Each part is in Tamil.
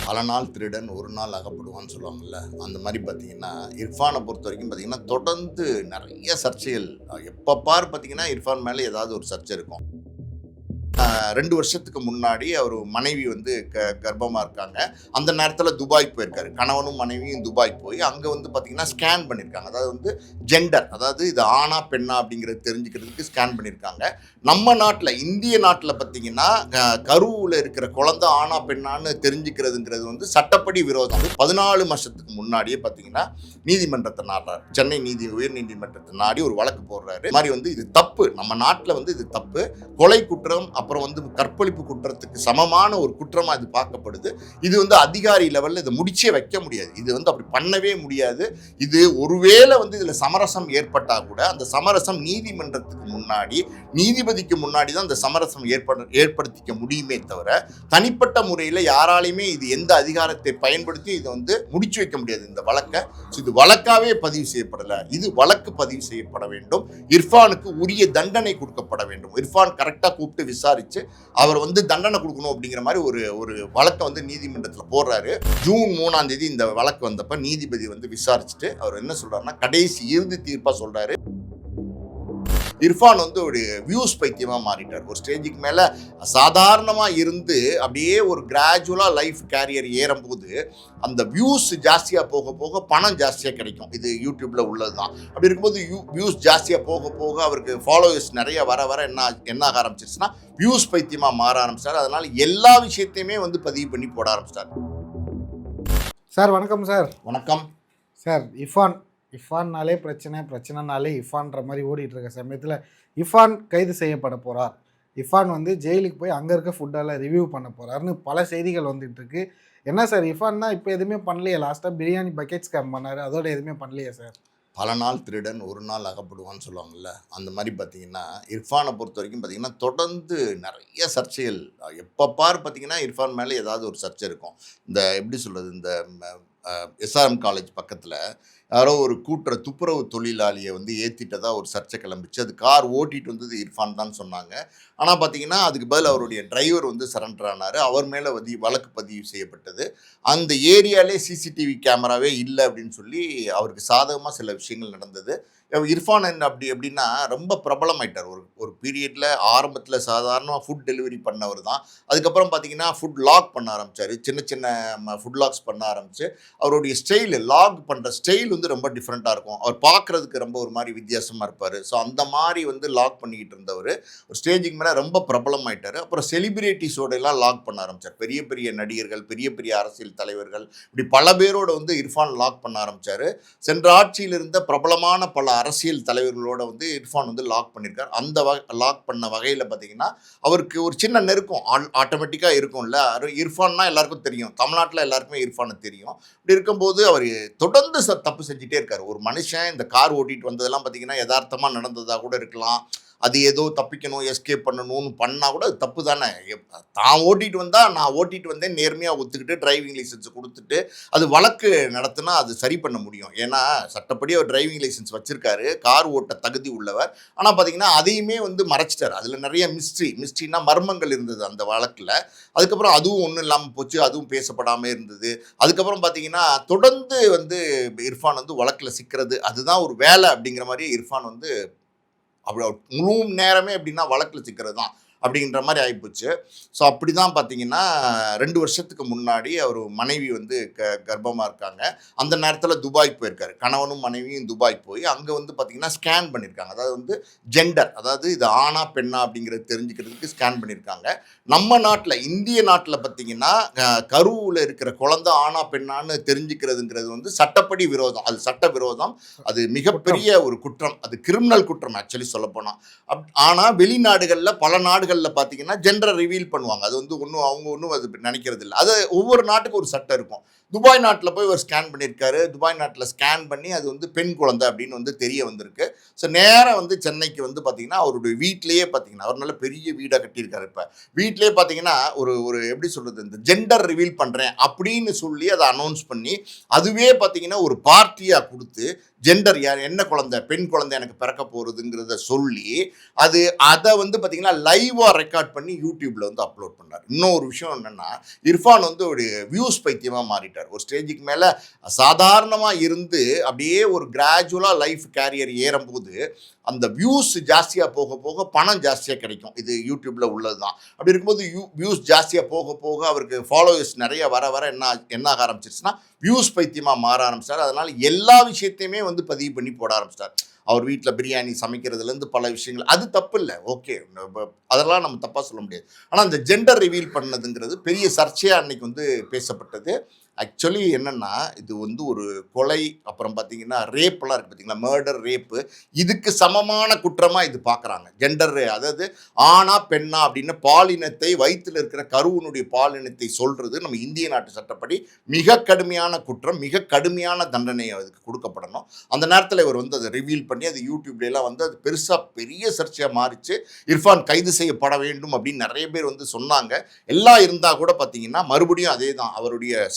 பல நாள் திருடன் ஒரு நாள் அகப்படுவான்னு சொல்லுவாங்கல்ல. அந்த மாரி பார்த்தீங்கன்னா, இர்ஃபான பொறுத்தவரைக்கும் பார்த்தீங்கன்னா, தொடர்ந்து நெறைய சர்ச்சைகள் எப்ப பாரு பார்த்தீங்கன்னா, இர்ஃபான் மேல ஏதாவது ஒரு சர்ச்சை இருக்கும். 2 வருஷத்துக்கு முன்னாடி அவரு மனைவி வந்து கர்ப்பமா இருக்காங்க. அந்த நேரத்தில துபாய் போயிருக்காரு. கணவனும் மனைவியும் துபாய் போய் அங்க வந்து பார்த்தீங்கன்னா, ஸ்கேன் பண்ணியிருக்காங்க. அதாவது வந்து ஜெண்டர் அதாவது இது ஆணா, பெண்ணா அப்படிங்கிறது தெரிஞ்சுக்கிறதுக்கு ஸ்கேன் பண்ணியிருக்காங்க. நம்ம நாட்ல, இந்திய நாட்ல பார்த்தீங்கன்னா, கருவுல இருக்கிற குழந்தை ஆணா, பெண்ணான்னு தெரிஞ்சுக்கிறதுங்கிறது வந்து சட்டப்படி விரோதம். 14 மாசத்துக்கு முன்னாடியே பார்த்தீங்கன்னா, நீதிமன்றத்த நாடுறாரு. சென்னை உயர் நீதிமன்றத்த நாடி ஒரு வழக்கு போடுறாரு. இந்த மாரி வந்து இது தப்பு. நம்ம நாட்ல வந்து இது தப்பு. கொலை குற்றம் அப்புறம் வந்து கற்பழிப்பு குற்றத்துக்கு சமமான ஒரு குற்றமா இது பார்க்கப்படுது. இது வந்து அதிகாரி லெவல்ல இதை முடிச்சே வைக்க முடியாது. இது வந்து அப்படி பண்ணவே முடியாது. இது ஒருவேளை வந்து இதுல சமரசம் ஏற்பட்டா கூட அந்த சமரசம் நீதிமன்றத்துக்கு முன்னாடி நீதிபதிக்கு முன்னாடி தான் அந்த சமரசம் ஏற்படுத்திக்க முடியுமே தவிர தனிப்பட்ட முறையில் யாராலையுமே இது எந்த அதிகாரத்தை பயன்படுத்தி இதை வந்து முடிச்சு வைக்க முடியாது. இந்த வழக்கை இது வழக்காவே பதிவு செய்யப்படலை. இது வழக்கு பதிவு செய்யப்பட வேண்டும். இர்ஃபானுக்கு உரிய தண்டனை கொடுக்கப்பட வேண்டும். இர்ஃபான் கரெக்டாக கூப்பிட்டு விசாரிச்சு அவர் வந்து தண்டனை கொடுக்கணும் அப்படிங்கிற மாதிரி ஒரு வழக்கை வந்து நீதிமன்றத்தில் போடுறாரு. ஜூன் 3ஆம் தேதி இந்த வழக்கு வந்தப்ப நீதிபதி வந்து விசாரிச்சுட்டு அவர் என்ன சொல்றாருன்னா, கடைசி இறுதி தீர்ப்பா சொல்றாரு, இர்ஃபான் வந்து ஒரு வியூஸ் பைத்தியமா மாறிட்டார். ஒரு ஸ்டேஜுக்கு மேல சாதாரணமா இருந்து அப்படியே ஒரு கிராஜுவலா லைஃப் கேரியர் ஏறும்போது அந்த வியூஸ் ஜாஸ்தியா போக போக பணம் ஜாஸ்தியா கிடைக்கும். இது யூடியூப்ல உள்ளதுதான். அப்படி இருக்கும்போது வியூஸ் ஜாஸ்தியா போக போக அவருக்கு ஃபாலோவர்ஸ் நிறைய வர வர என்ன ஆக ஆரம்பிச்சிருச்சுன்னா வியூஸ் பைத்தியமா மாற ஆரம்பிச்சார். அதனால எல்லா விஷயத்தையுமே வந்து பதிவு பண்ணி போட ஆரம்பிச்சிட்டார். சார் வணக்கம் சார். வணக்கம் சார். இஃபான்னாலே பிரச்சனைனாலே இஃபான்ற மாதிரி ஓடிட்டு இருக்க சமயத்தில் இஃபான் கைது செய்யப்பட போகிறார். இஃபான் வந்து ஜெயிலுக்கு போய் அங்கே இருக்க ஃபுட்டெல்லாம் ரிவ்யூ பண்ண போகிறாருன்னு பல செய்திகள் வந்துட்டு இருக்கு. என்ன சார் இஃபான் தான் இப்போ எதுவுமே பண்ணலையே? லாஸ்ட்டாக பிரியாணி பக்கெட் ஸ்கேம் பண்ணார், அதோட எதுவுமே பண்ணலையே சார்? பல நாள் திருடன் ஒரு நாள் அகப்படுவான்னு சொல்லுவாங்கள்ல, அந்த மாதிரி பார்த்தீங்கன்னா இர்ஃபானை பொறுத்த வரைக்கும் பார்த்தீங்கன்னா தொடர்ந்து நிறைய சர்ச்சைகள் எப்போ பார் பார்த்தீங்கன்னா இர்ஃபான் மேலே ஏதாவது ஒரு சர்ச்சை இருக்கும். இந்த எப்படி சொல்கிறது, இந்த எஸ்ஆர்எம் காலேஜ் பக்கத்தில் யாரோ ஒரு துப்புரவு தொழிலாளியை வந்து ஏற்றிட்டதா ஒரு சர்ச்சை கிளம்பிச்சு. அது கார் ஓட்டிகிட்டு வந்தது இர்ஃபான் தான் சொன்னாங்க. ஆனால் பார்த்தீங்கன்னா அதுக்கு பதில் அவருடைய டிரைவர் வந்து சரண்டர் ஆனார். அவர் மேலே வழக்கு பதிவு செய்யப்பட்டது. அந்த ஏரியாலே சிசிடிவி கேமராவே இல்லை அப்படின்னு சொல்லி அவருக்கு சாதகமாக சில விஷயங்கள் நடந்தது. இர்ஃபான் எப்படின்னா ரொம்ப பிரபலமாயிட்டார். ஒரு பீரியடில் ஆரம்பத்தில் சாதாரணமாக ஃபுட் டெலிவரி பண்ணவர் தான். அதுக்கப்புறம் பார்த்தீங்கன்னா ஃபுட் லாக் பண்ண ஆரம்பித்தார். சின்ன சின்ன ஃபுட் லாக்ஸ் பண்ண ஆரம்பித்து அவருடைய ஸ்டைலு லாக் பண்ணுற ஸ்டைல் வந்து ரொம்ப டிஃப்ரெண்ட்டாக இருக்கும். அவர் பார்க்குறதுக்கு ரொம்ப ஒரு மாதிரி வித்தியாசமாக இருப்பார். ஸோ அந்த மாதிரி வந்து லாக் பண்ணிக்கிட்டு இருந்தவர் ஒரு ஸ்டேஜுக்கு மேலே ரொம்ப பிரபலமாயிட்டார். அப்புறம் செலிபிரிட்டிஸோட எல்லாம் லாக் பண்ண ஆரம்பித்தார். பெரிய பெரிய நடிகர்கள், பெரிய பெரிய அரசியல் தலைவர்கள், இப்படி பல பேரோட வந்து இர்ஃபான் லாக் பண்ண ஆரம்பித்தார். சென்ற ஆட்சியில் இருந்த பிரபலமான பல அரசியல் தலைவர்களோட வந்து இர்ஃபான் வந்து லாக் பண்ணியிருக்கார். அந்த லாக் பண்ண வகையில் பார்த்தீங்கன்னா அவருக்கு ஒரு சின்ன நெருக்கம் ஆட்டோமேட்டிக்காக இருக்கும்ல. இர்ஃபான்னா எல்லாருக்கும் தெரியும், தமிழ்நாட்டில் எல்லாருக்குமே இர்ஃபானை தெரியும். இப்படி இருக்கும்போது அவர் தொடர்ந்து தப்பு செஞ்சுட்டே இருக்கார். ஒரு மனுஷன் இந்த கார் ஓட்டிட்டு வந்ததெல்லாம் பார்த்தீங்கன்னா யதார்த்தமாக நடந்ததாக கூட இருக்கலாம். அது ஏதோ தப்பிக்கணும், எஸ்கேப் பண்ணணும்னு பண்ணால் கூட அது தப்பு தானே. தான் ஓட்டிகிட்டு வந்தால் நான் ஓட்டிகிட்டு வந்தேன் நேர்மையாக ஒத்துக்கிட்டு டிரைவிங் லைசன்ஸ் கொடுத்துட்டு அது வழக்கு நடத்தினா அது சரி பண்ண முடியும். ஏன்னா சட்டப்படி அவர் டிரைவிங் லைசன்ஸ் வச்சுருக்காரு, கார் ஓட்ட தகுதி உள்ளவர். ஆனால் பார்த்தீங்கன்னா அதையுமே வந்து மறைச்சிட்டார். அதில் நிறைய மிஸ்ட்ரினா மர்மங்கள் இருந்தது அந்த வழக்கில். அதுக்கப்புறம் அதுவும் ஒன்றும் இல்லாமல் போச்சு, அதுவும் பேசப்படாமல் இருந்தது. அதுக்கப்புறம் பார்த்தீங்கன்னா தொடர்ந்து வந்து இர்ஃபான் வந்து வழக்கில் சிக்கிறது அதுதான் ஒரு வேலை அப்படிங்கிற மாதிரி இர்ஃபான் வந்து அப்படி முழு நேரமே எப்படின்னா வழக்கில் சிக்கிறது தான் அப்படின்ற மாதிரி ஆகிப்போச்சு. ஸோ அப்படி தான் பார்த்தீங்கன்னா 2 வருஷத்துக்கு முன்னாடி அவர் மனைவி வந்து கர்ப்பமாக இருக்காங்க. அந்த நேரத்தில் துபாய் போயிருக்காரு. கணவனும் மனைவியும் துபாய் போய் அங்கே வந்து பார்த்தீங்கன்னா ஸ்கேன் பண்ணியிருக்காங்க. அதாவது வந்து ஜெண்டர் அதாவது இது ஆணா பெண்ணா அப்படிங்கிறது தெரிஞ்சுக்கிறதுக்கு ஸ்கேன் பண்ணியிருக்காங்க. நம்ம நாட்டில் இந்திய நாட்டில் பார்த்தீங்கன்னா கருவில் இருக்கிற குழந்தை ஆணா பெண்ணான்னு தெரிஞ்சுக்கிறதுங்கிறது வந்து சட்டப்படி விரோதம். அது சட்ட விரோதம். அது மிகப்பெரிய ஒரு குற்றம். அது கிரிமினல் குற்றம் ஆக்சுவலி சொல்லப்போனால். ஆனால் வெளிநாடுகளில் பல நாடுகள் பார்த்தீங்கன்னா ஜெண்டரை ரிவீல் பண்ணுவாங்க. அது வந்து அவங்க ஒன்றும் அது நினைக்கிறது இல்லை. அது ஒவ்வொரு நாட்டுக்கும் ஒரு சட்டம் இருக்கும். துபாய் நாட்டில் போய் ஒரு ஸ்கேன் பண்ணியிருக்காரு. துபாய் நாட்டில் ஸ்கேன் பண்ணி அது வந்து பெண் குழந்தை அப்படின்னு வந்து தெரிய வந்திருக்கு. ஸோ நேராக வந்து சென்னைக்கு வந்து பார்த்தீங்கன்னா அவருடைய வீட்டிலேயே பார்த்தீங்கன்னா அவர் நல்ல பெரிய வீடாக கட்டியிருக்காரு. இப்போ வீட்டிலேயே பார்த்தீங்கன்னா ஒரு எப்படி சொல்கிறது, இந்த ஜெண்டர் ரிவீல் பண்ணுறேன் அப்படின்னு சொல்லி அதை அனௌன்ஸ் பண்ணி அதுவே பார்த்தீங்கன்னா ஒரு பார்ட்டியாக கொடுத்து ஜெண்டர் யார், என்ன குழந்தை, பெண் குழந்தை எனக்கு பிறக்க போகிறதுங்கிறத சொல்லி அதை வந்து பார்த்தீங்கன்னா லைவாக ரெக்கார்ட் பண்ணி யூடியூப்பில் வந்து அப்லோட் பண்ணார். இன்னொரு விஷயம் என்னென்னா, இர்ஃபான் வந்து ஒரு வியூஸ் பைத்தியமாக மாறிட்டார். ஒரு ஸ்டேஜுக்கு மேலே சாதாரணமாக இருந்து அப்படியே ஒரு கிராஜுவலாக லைஃப் கேரியர் ஏறும்போது அந்த வியூஸ் ஜாஸ்தியாக போக போக பணம் ஜாஸ்தியாக கிடைக்கும். இது யூடியூப்பில் உள்ளது தான். அப்படி இருக்கும்போது வியூஸ் ஜாஸ்தியாக போக போக அவருக்கு ஃபாலோவர்ஸ் நிறைய வர வர என்ன ஆக ஆரம்பிச்சிருச்சுன்னா, வியூஸ் பைத்தியமாக மாற ஆரம்பிச்சிட்டார். அதனால் எல்லா விஷயத்தையுமே வந்து பதிவு பண்ணி போட ஆரம்பிச்சிட்டார். அவர் வீட்டில் பிரியாணி சமைக்கிறதுலேருந்து பல விஷயங்கள், அது தப்பு இல்லை, ஓகே, அதெல்லாம் நம்ம தப்பாக சொல்ல முடியாது. ஆனால் இந்த ஜெண்டர் ரிவீல் பண்ணதுங்கிறது பெரிய சர்ச்சையாக அன்னைக்கு வந்து பேசப்பட்டது. ஆக்சுவலி என்னென்னா, இது வந்து ஒரு கொலை, அப்புறம் பார்த்தீங்கன்னா ரேப்பெல்லாம் இருக்குது பார்த்தீங்களா, மர்டர், ரேப்பு, இதுக்கு சமமான குற்றமாக இது பார்க்குறாங்க. ஜெண்டர், அதாவது ஆணா பெண்ணா அப்படின்னு பாலினத்தை, வயிற்றில் இருக்கிற கருவினுடைய பாலினத்தை சொல்கிறது நம்ம இந்திய நாட்டு சட்டப்படி மிக கடுமையான குற்றம், மிக கடுமையான தண்டனை அதுக்கு கொடுக்கப்படணும். அந்த நேரத்தில் இவர் வந்து அதை ரிவீல் பண்ணி அது யூடியூப்லாம் வந்து அது பெரிய சர்ச்சையாக மாறிச்சு. இர்ஃபான் கைது செய்யப்பட வேண்டும் அப்படின்னு நிறைய பேர் வந்து சொன்னாங்க. எல்லாம் இருந்தால் கூட பார்த்தீங்கன்னா மறுபடியும் அதே தான். அவருடைய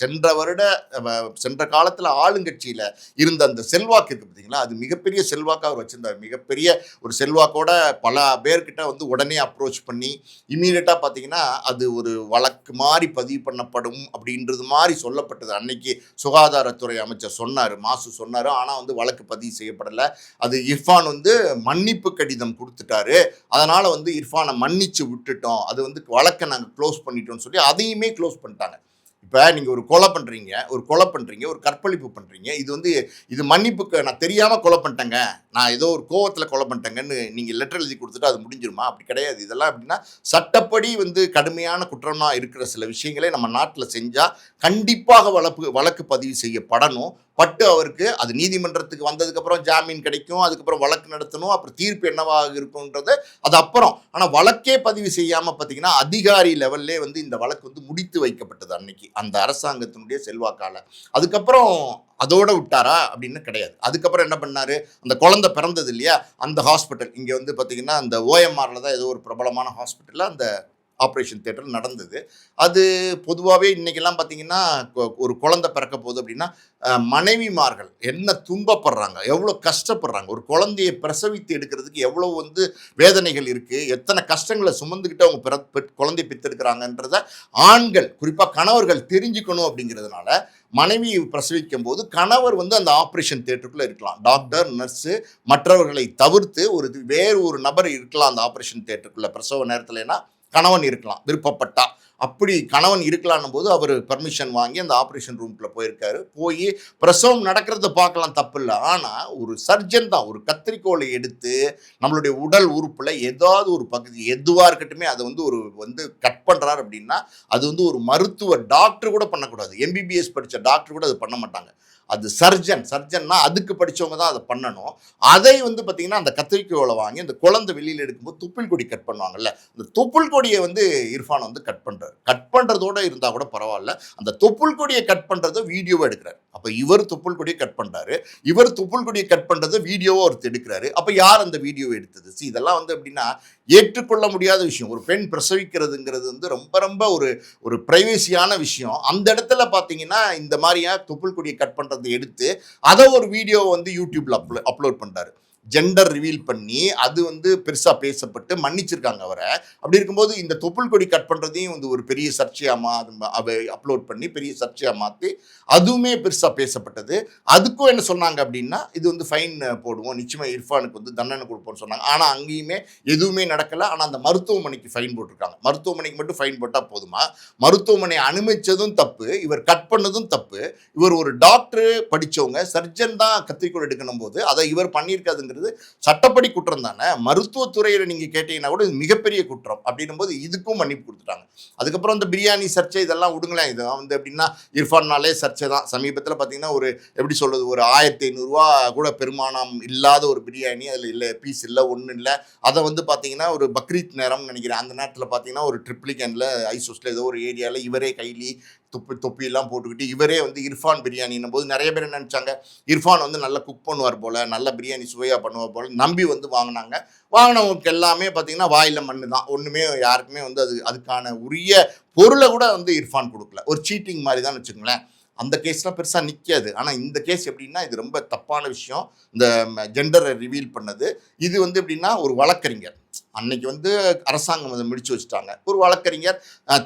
சென்ற காலத்தில் ஆளுங்கட்சியில் இருந்த அந்த செல்வாக்கு இருக்குது பார்த்தீங்களா, அது மிகப்பெரிய செல்வாக்காக அவர் வச்சிருந்தார். மிகப்பெரிய ஒரு செல்வாக்கோட பல பேர்கிட்ட வந்து உடனே அப்ரோச் பண்ணி இமீடியட்டாக பார்த்தீங்கன்னா அது ஒரு வழக்கு மாதிரி பதிவு பண்ணப்படும் அப்படின்றது மாதிரி சொல்லப்பட்டது. அன்னைக்கு சுகாதாரத்துறை அமைச்சர் சொன்னார், மாசு சொன்னார். ஆனால் வந்து வழக்கு பதிவு செய்யப்படலை. அது இர்ஃபான் வந்து மன்னிப்பு கடிதம் கொடுத்துட்டாரு, அதனால் வந்து இர்ஃபானை மன்னிச்சு விட்டுட்டோம், அது வந்து வழக்கை நாங்கள் க்ளோஸ் பண்ணிட்டோம்னு சொல்லி அதையுமே க்ளோஸ் பண்ணிட்டாங்க. இப்போ நீங்கள் ஒரு கொலை பண்ணுறீங்க, ஒரு கற்பழிப்பு பண்ணுறீங்க, இது மன்னிப்புக்கு நான் தெரியாமல் கொலை பண்ணிட்டேங்க, நான் ஏதோ ஒரு கோவத்தில் கொலை பண்ணிட்டேங்கன்னு நீங்கள் லெட்டர் எழுதி கொடுத்துட்டு அது முடிஞ்சிருமா? அப்படி கிடையாது. இதெல்லாம் எப்படின்னா சட்டப்படி வந்து கடுமையான குற்றமாக இருக்கிற சில விஷயங்களே நம்ம நாட்டில் செஞ்சால் கண்டிப்பாக வழக்கு பதிவு செய்யப்படணும். பட்டு அவருக்கு அது நீதிமன்றத்துக்கு வந்ததுக்கப்புறம் ஜாமீன் கிடைக்கும், அதுக்கப்புறம் வழக்கு நடத்தணும், அப்புறம் தீர்ப்பு என்னவாக இருக்குன்றது அது அப்புறம். ஆனால் வழக்கே பதிவு செய்யாமல் பார்த்தீங்கன்னா அதிகாரி லெவல்லே வந்து இந்த வழக்கு வந்து முடித்து வைக்கப்பட்டது அன்னைக்கு அந்த அரசாங்கத்தினுடைய செல்வாக்கால். அதுக்கப்புறம் அதோட விட்டாரா அப்படின்னு கிடையாது. அதுக்கப்புறம் என்ன பண்ணார், அந்த குழந்தை பிறந்தது இல்லையா, அந்த ஹாஸ்பிட்டல் இங்கே வந்து பார்த்தீங்கன்னா அந்த ஓஎம்ஆரில் தான் ஏதோ ஒரு பிரபலமான ஹாஸ்பிட்டலில் அந்த ஆப்ரேஷன் தியேட்டர் நடந்தது. அது பொதுவாகவே இன்றைக்கெல்லாம் பார்த்தீங்கன்னா ஒரு குழந்தை பிறக்க போகுது அப்படின்னா மனைவிமார்கள் என்ன துன்பப்படுறாங்க, எவ்வளோ கஷ்டப்படுறாங்க, ஒரு குழந்தையை பிரசவித்து எடுக்கிறதுக்கு எவ்வளோ வந்து வேதனைகள் இருக்குது, எத்தனை கஷ்டங்களை சுமந்துக்கிட்டு அவங்க குழந்தை பெற்றெடுக்கிறாங்கன்றத ஆண்கள் குறிப்பாக கணவர்கள் தெரிஞ்சுக்கணும். அப்படிங்கிறதுனால மனைவி பிரசவிக்கும் போது கணவர் வந்து அந்த ஆப்ரேஷன் தியேட்டருக்குள்ளே இருக்கலாம். டாக்டர், நர்ஸு மற்றவர்களை தவிர்த்து வேறு ஒரு நபர் இருக்கலாம் அந்த ஆப்ரேஷன் தியேட்டருக்குள்ளே பிரசவ நேரத்துலனா கணவன் இருக்கலாம் விருப்பப்பட்டா. அப்படி கணவன் இருக்கலான்னும் போது அவர் பர்மிஷன் வாங்கி அந்த ஆப்ரேஷன் ரூம்குள்ளே போயிருக்காரு. போய் பிரசவம் நடக்கிறத பார்க்கலாம், தப்பு இல்லை. ஆனால் ஒரு சர்ஜன் தான் ஒரு கத்திரிக்கோளை எடுத்து நம்மளுடைய உடல் உறுப்பில் ஏதாவது ஒரு பகுதி எதுவாக இருக்கட்டுமே அதை வந்து கட் பண்ணுறாரு அப்படின்னா அது வந்து ஒரு மருத்துவ டாக்டர் கூட பண்ணக்கூடாது. எம்பிபிஎஸ் படித்த டாக்டர் கூட அது பண்ண மாட்டாங்க. அது சர்ஜன்னா அதுக்கு படித்தவங்க தான் அதை பண்ணணும். அதை வந்து பார்த்தீங்கன்னா அந்த கத்திரிக்கோளை வாங்கி அந்த குழந்தை வெளியில் எடுக்கும்போது துப்பில் கொடி கட் பண்ணுவாங்கல்ல, அந்த தொப்புள் கொடியை வந்து இர்ஃபான் வந்து கட் பண்ணுறாரு. கட் பண்ணுறதோடு இருந்தால் கூட பரவாயில்ல, அந்த தொப்புள் கொடியை கட் பண்ணுறதை வீடியோவை எடுக்கிறார். அப்போ இவர் தொப்புள் கொடியை கட் பண்ணுறாரு, இவர் தொப்புள் கொடியை கட் பண்ணுறதை வீடியோவை ஒருத்தர் எடுக்கிறாரு. அப்போ யார் அந்த வீடியோவை எடுத்தது? இதெல்லாம் வந்து எப்படின்னா ஏற்றுக்கொள்ள முடியாத விஷயம். ஒரு பெண் பிரசவிக்கிறதுங்கிறது வந்து ரொம்ப ரொம்ப ஒரு பிரைவேசியான விஷயம். அந்த இடத்துல பார்த்தீங்கன்னா இந்த மாதிரியா தொப்புள் கொடியை கட் பண்ணுறதை எடுத்து அதை ஒரு வீடியோ வந்து யூடியூப்ல அப்லோட் பண்ணுறாரு. ஜெண்டர் ரிவீல் பண்ணி அது வந்து பெருசாக பேசப்பட்டு மன்னிச்சிருக்காங்க அவரை. அப்படி இருக்கும்போது இந்த தொப்புள் கொடி கட் பண்ணுறதையும் வந்து ஒரு பெரிய சர்ச்சையாக அப்லோட் பண்ணி பெரிய சர்ச்சையாக மாற்றி அதுவுமே பெருசாக பேசப்பட்டது. அதுக்கும் என்ன சொன்னாங்க அப்படின்னா இது வந்து ஃபைன் போடுவோம், நிச்சயமாக இர்ஃபானுக்கு வந்து தண்டனை கொடுப்போம்னு சொன்னாங்க. ஆனால் அங்கேயுமே எதுவுமே நடக்கலை. ஆனால் அந்த மருத்துவமனைக்கு ஃபைன் போட்டிருக்காங்க. மருத்துவமனைக்கு மட்டும் ஃபைன் போட்டால் போதுமா? மருத்துவமனை அனுமதிச்சதும் தப்பு, இவர் கட் பண்ணதும் தப்பு. இவர் ஒரு டாக்டர் படித்தவங்க, சர்ஜன் தான் கத்திரிக்கோள் எடுக்கணும் போது அதை இவர் பண்ணியிருக்காதுங்க சட்டப்படி குற்றம் தானே. மருத்துவத்துறையில நீங்க கேட்டீங்கன்னா கூட இது மிகப்பெரிய குற்றம். அப்படின்னும் போது இதுக்கும் மன்னிப்பு கொடுத்துட்டாங்க. அதுக்கப்புறம் இந்த பிரியாணி சர்ச்சை இதெல்லாம் விடுங்களேன். இது வந்து எப்படின்னா இர்ஃபான்னாலே சர்ச்சை தான். சமீபத்தில் பார்த்தீங்கன்னா ஒரு எப்படி சொல்றது, ஒரு 1500 ரூபா கூட பெருமானம் இல்லாத ஒரு பிரியாணி, அதில் இல்லை பீஸ் இல்லை ஒன்றும் இல்லை. அதை வந்து பார்த்தீங்கன்னா ஒரு பக்ரீத் நேரம்னு நினைக்கிறேன். அந்த நேரத்தில் பார்த்தீங்கன்னா ஒரு ட்ரிப்ளிகனில் ஐசோஸில் ஏதோ ஒரு ஏரியாவில் இவரே கைலி தொப்பியெல்லாம் போட்டுக்கிட்டு இவரே வந்து இர்ஃபான் பிரியாணின்னும் போது நிறைய பேர் என்ன நினச்சாங்க, இர்ஃபான் வந்து நல்லா குக் பண்ணுவார் போல், நல்ல பிரியாணி சுவையாக பண்ணுவார் போல் நம்பி வந்து வாங்கினவங்களுக்கு எல்லாமே பார்த்தீங்கன்னா வாயில் மண்ணு தான். ஒன்றுமே யாருக்குமே வந்து அதுக்கான உரிய பொருளை கூட வந்து இர்ஃபான் கொடுக்கல. ஒரு சீட்டிங் மாதிரி தான் வச்சுக்கோங்களேன். அந்த கேஸ்லாம் பெருசாக நிற்காது. ஆனால் இந்த கேஸ் எப்படின்னா இது ரொம்ப தப்பான விஷயம். இந்த ஜெண்டரை ரிவீல் பண்ணது இது வந்து எப்படின்னா ஒரு வழக்கறிஞர் அன்னைக்கு வந்து அரசாங்கம் அதை முடிச்சு வச்சுட்டாங்க. ஒரு வழக்கறிஞர்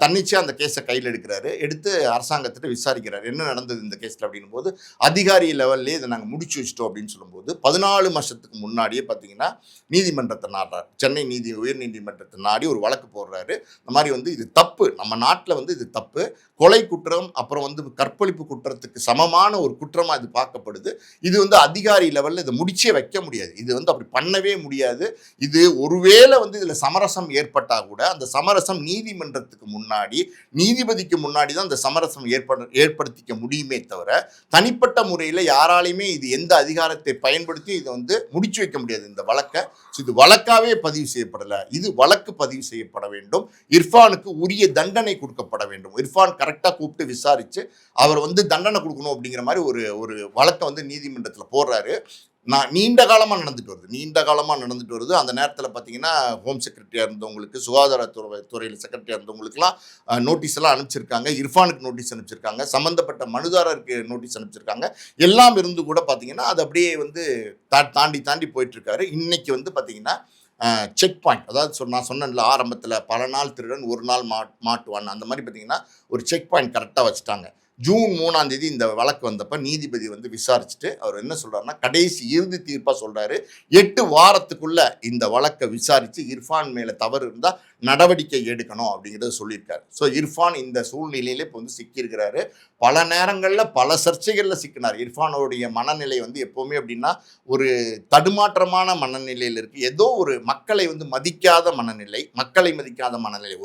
தன்னிச்சையாக அந்த கேஸை கையில் எடுக்கிறாரு. எடுத்து அரசாங்கத்திட்ட விசாரிக்கிறார். என்ன நடந்தது இந்த கேஸில் அப்படின்னும் போது அதிகாரி லெவல்லே இதை நாங்கள் முடிச்சு வச்சிட்டோம் அப்படின்னு சொல்லும்போது 14 வருஷத்துக்கு முன்னாடியே பார்த்தீங்கன்னா நீதிமன்றத்தை நாடுறார். சென்னை உயர் நீதிமன்றத்தை நாடி ஒரு வழக்கு போடுறாரு. இந்த மாதிரி வந்து இது தப்பு, நம்ம நாட்டில் வந்து இது தப்பு, கொலை குற்றம் அப்புறம் வந்து கற்பழிப்பு குற்றத்துக்கு சமமான ஒரு குற்றமாக இது பார்க்கப்படுது. இது வந்து அதிகாரி லெவலில் இதை முடிச்சே வைக்க முடியாது. இது வந்து அப்படி பண்ணவே முடியாது. இது ஒருவேளை வந்து இதில் சமரசம் ஏற்பட்டால் கூட அந்த சமரசம் நீதிமன்றத்துக்கு முன்னாடி நீதிபதிக்கு முன்னாடி தான் அந்த சமரசம் ஏற்படுத்திக்க முடியுமே தவிர தனிப்பட்ட முறையில் யாராலையுமே இது எந்த அதிகாரத்தை பயன்படுத்தி இதை வந்து முடிச்சு வைக்க முடியாது இந்த வழக்கை. இது வழக்காவே பதிவு செய்யப்படலை. இது வழக்கு பதிவு செய்யப்பட வேண்டும். இர்ஃபானுக்கு உரிய தண்டனை கொடுக்கப்பட வேண்டும். இர்ஃபான் கரெக்டாக கூப்பிட்டு விசாரித்து அவர் வந்து தண்டனை கொடுக்கணும் அப்படிங்கிற மாதிரி ஒரு வழக்கை வந்து நீதிமன்றத்தில் போடுறாரு. நீண்ட காலமாக நடந்துட்டு வருது. அந்த நேரத்தில் பார்த்தீங்கன்னா ஹோம் செக்ரட்டரியாக இருந்தவங்களுக்கு, சுகாதாரத்துறையில் செக்ரட்டரியாக இருந்தவங்களுக்குலாம் நோட்டீஸ் எல்லாம் அனுப்பிச்சிருக்காங்க. இர்ஃபானுக்கு நோட்டீஸ் அனுப்பிச்சிருக்காங்க. சம்பந்தப்பட்ட மனுதாரருக்கு நோட்டீஸ் அனுப்பிச்சிருக்காங்க. எல்லாம் இருந்து கூட பார்த்தீங்கன்னா அது அப்படியே வந்து தாண்டி போயிட்டுருக்காரு. இன்னைக்கு வந்து பார்த்தீங்கன்னா செக் பாயிண்ட், அதாவது நான் சொன்னேன்ல ஆரம்பத்தில் பல நாள் திருடன் ஒரு நாள் மாட்டுவான், அந்த மாதிரி பார்த்தீங்கன்னா ஒரு செக் பாயிண்ட் கரெக்டாக வச்சுட்டாங்க. ஜூன் 3ஆம் தேதி இந்த வழக்கு வந்தப்ப நீதிபதி வந்து விசாரிச்சுட்டு அவர் என்ன சொல்றாருன்னா கடைசி இறுதி தீர்ப்பா சொல்றாரு 8 வாரத்துக்குள்ள இந்த வழக்கை விசாரிச்சு இர்ஃபான் மேல தவறு இருந்தா நடவடிக்கை எடுக்கணும் அப்படிங்கிறத சொல்லியிருக்காரு. ஸோ இர்ஃபான் இந்த சூழ்நிலையில இப்போ வந்து சிக்கியிருக்கிறாரு. பல நேரங்களில் பல சர்ச்சைகளில் சிக்கினார். இர்ஃபானோடைய மனநிலை வந்து எப்போவுமே அப்படின்னா ஒரு தடுமாற்றமான மனநிலையில் இருக்குது. ஏதோ ஒரு மக்களை வந்து மதிக்காத மனநிலை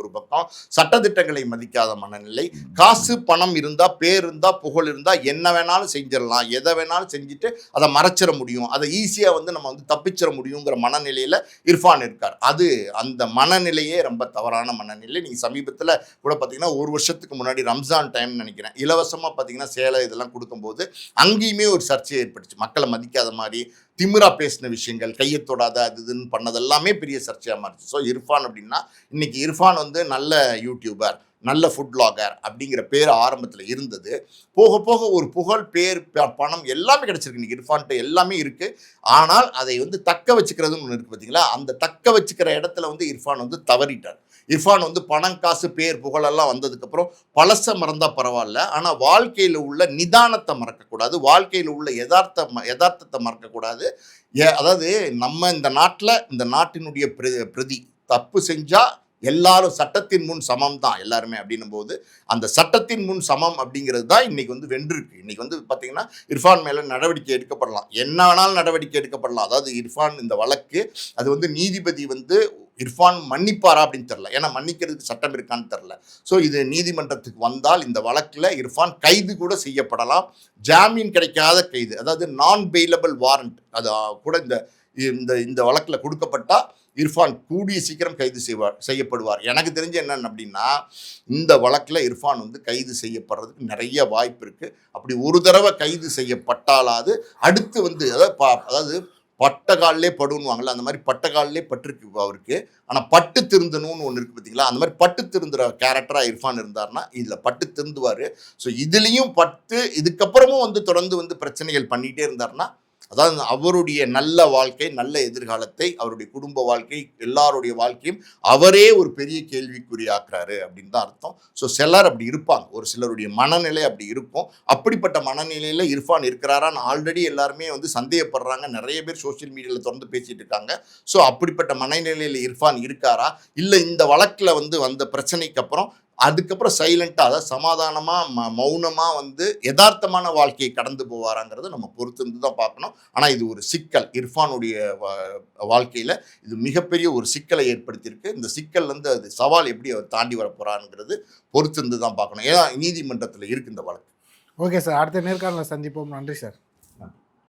ஒரு பக்கம், சட்டத்திட்டங்களை மதிக்காத மனநிலை, காசு பணம் இருந்தால் பேர் இருந்தால் புகழ் இருந்தால் என்ன வேணாலும் செஞ்சிடலாம், எதை வேணாலும் செஞ்சுட்டு அதை மறைச்சிட முடியும், அதை ஈஸியாக வந்து நம்ம வந்து தப்பிச்சிட முடியுங்கிற மனநிலையில் இர்ஃபான் இருக்கார். அந்த மனநிலையே ரொம்ப தவறான மனநிலை. நீங்கள் சமீபத்தில் கூட பார்த்தீங்கன்னா ஒரு வருஷத்துக்கு முன்னாடி ரம்ஜான் டைம்னு நினைக்கிறேன், இலவசமாக பார்த்தீங்கன்னா சேலை இதெல்லாம் கொடுக்கும்போது அங்கேயுமே ஒரு சர்ச்சை ஏற்பட்டுச்சு. மக்களை மதிக்காத மாதிரி திமிரா பேசின விஷயங்கள், கையை தொடாத அது இதுன்னு பண்ணது எல்லாமே பெரிய சர்ச்சையாக மாறிச்சு. ஸோ இர்ஃபான் அப்படின்னா இன்னைக்கு இர்ஃபான் வந்து நல்ல யூடியூபர், நல்ல ஃபுட் பிளாகர் அப்படிங்கிற பேர் ஆரம்பத்தில் இருந்தது. போக போக ஒரு புகழ், பேர், பணம் எல்லாமே கிடைச்சிருக்கு. இன்னைக்கு இர்ஃபான்ட்டு எல்லாமே இருக்குது. ஆனால் அதை வந்து தக்க வச்சுக்கிறதுன்னு ஒன்று இருக்குது பார்த்தீங்களா, அந்த தக்க வச்சுக்கிற இடத்துல வந்து இர்ஃபான் வந்து தவறிட்டார். இர்ஃபான் வந்து பணம், காசு, பேர், புகழெல்லாம் வந்ததுக்கப்புறம் பழச மறந்தால் பரவாயில்ல, ஆனால் வாழ்க்கையில் உள்ள நிதானத்தை மறக்கக்கூடாது, வாழ்க்கையில் உள்ள யதார்த்தத்தை மறக்கக்கூடாது. அதாவது நம்ம இந்த நாட்டினுடைய பிரதி தப்பு செஞ்சால் எல்லாரும் சட்டத்தின் முன் சமம் தான் எல்லாருமே அப்படின்னும் போது அந்த சட்டத்தின் முன் சமம் அப்படிங்கிறது தான் இன்னைக்கு வந்து வென்றிருக்கு. இன்னைக்கு வந்து பார்த்தீங்கன்னா இர்ஃபான் மேலே நடவடிக்கை எடுக்கப்படலாம், என்ன வேணாலும் நடவடிக்கை எடுக்கப்படலாம். அதாவது இர்ஃபான் இந்த வழக்கு அது வந்து நீதிபதி வந்து இர்ஃபான் மன்னிப்பாரா அப்படின்னு தெரில, ஏன்னா மன்னிக்கிறதுக்கு சட்டம் இருக்கான்னு தெரில. ஸோ இது நீதிமன்றத்துக்கு வந்தால் இந்த வழக்கில் இர்ஃபான் கைது கூட செய்யப்படலாம். ஜாமீன் கிடைக்காத கைது, அதாவது நான் பெயிலபிள் வாரண்ட் அது கூட இந்த வழக்கில் கொடுக்கப்பட்டா இர்ஃபான் கூடிய சீக்கிரம் கைது செய்யப்படுவார். எனக்கு தெரிஞ்ச என்னன்னு அப்படின்னா இந்த வழக்கில் இர்ஃபான் வந்து கைது செய்யப்படுறதுக்கு நிறைய வாய்ப்பு இருக்குது. அப்படி ஒரு தடவை கைது செய்யப்பட்டாலாவது அடுத்து வந்து அதாவது பட்டகாலிலே படுன்னுவாங்கள்ல, அந்த மாதிரி பட்டகாலிலே பட்டிருக்கு அவருக்கு. ஆனால் பட்டு திருந்தணும்னு ஒன்று இருக்குது பார்த்தீங்களா, அந்த மாதிரி பட்டு திருந்துற கேரக்டராக இர்ஃபான் இருந்தார்னா இதில் பட்டு திருந்துவார். ஸோ இதுலேயும் இதுக்கப்புறமும் வந்து தொடர்ந்து வந்து பிரச்சனைகள் பண்ணிகிட்டே இருந்தார்னா, அதாவது அவருடைய நல்ல வாழ்க்கை, நல்ல எதிர்காலத்தை, அவருடைய குடும்ப வாழ்க்கை, எல்லாருடைய வாழ்க்கையும் அவரே ஒரு பெரிய கேள்விக்குறியாக்குறாரு அப்படின்னு தான் அர்த்தம். ஸோ சிலர் அப்படி இருப்பாங்க, ஒரு சிலருடைய மனநிலை அப்படி இருக்கும். அப்படிப்பட்ட மனநிலையில் இர்ஃபான் இருக்கிறாரான்னு ஆல்ரெடி எல்லாருமே வந்து சந்தேகப்படுறாங்க. நிறைய பேர் சோஷியல் மீடியாவில் தொடர்ந்து பேசிட்டு இருக்காங்க. ஸோ அப்படிப்பட்ட மனநிலையில் இர்ஃபான் இருக்காரா, இல்லை இந்த வழக்கில் வந்து வந்த பிரச்சனைக்கு அப்புறம் அதுக்கப்புறம் சைலண்டாக, அதாவது சமாதானமாக மௌனமாக வந்து யதார்த்தமான வாழ்க்கையை கடந்து போவாராங்கிறத நம்ம பொறுத்து இருந்து தான் பார்க்கணும். ஆனால் இது ஒரு சிக்கல், இர்ஃபானுடைய வாழ்க்கையில் இது மிகப்பெரிய ஒரு சிக்கலை ஏற்படுத்தியிருக்கு. இந்த சிக்கல்லேருந்து அது சவால் எப்படி அவர் தாண்டி வர போகிறாங்கிறது பொறுத்து இருந்து தான் பார்க்கணும். ஏன்னா நீதிமன்றத்தில் இருக்குது இந்த வழக்கு. ஓகே சார், அடுத்த நேர்காணலில் சந்திப்போம். நன்றி சார்.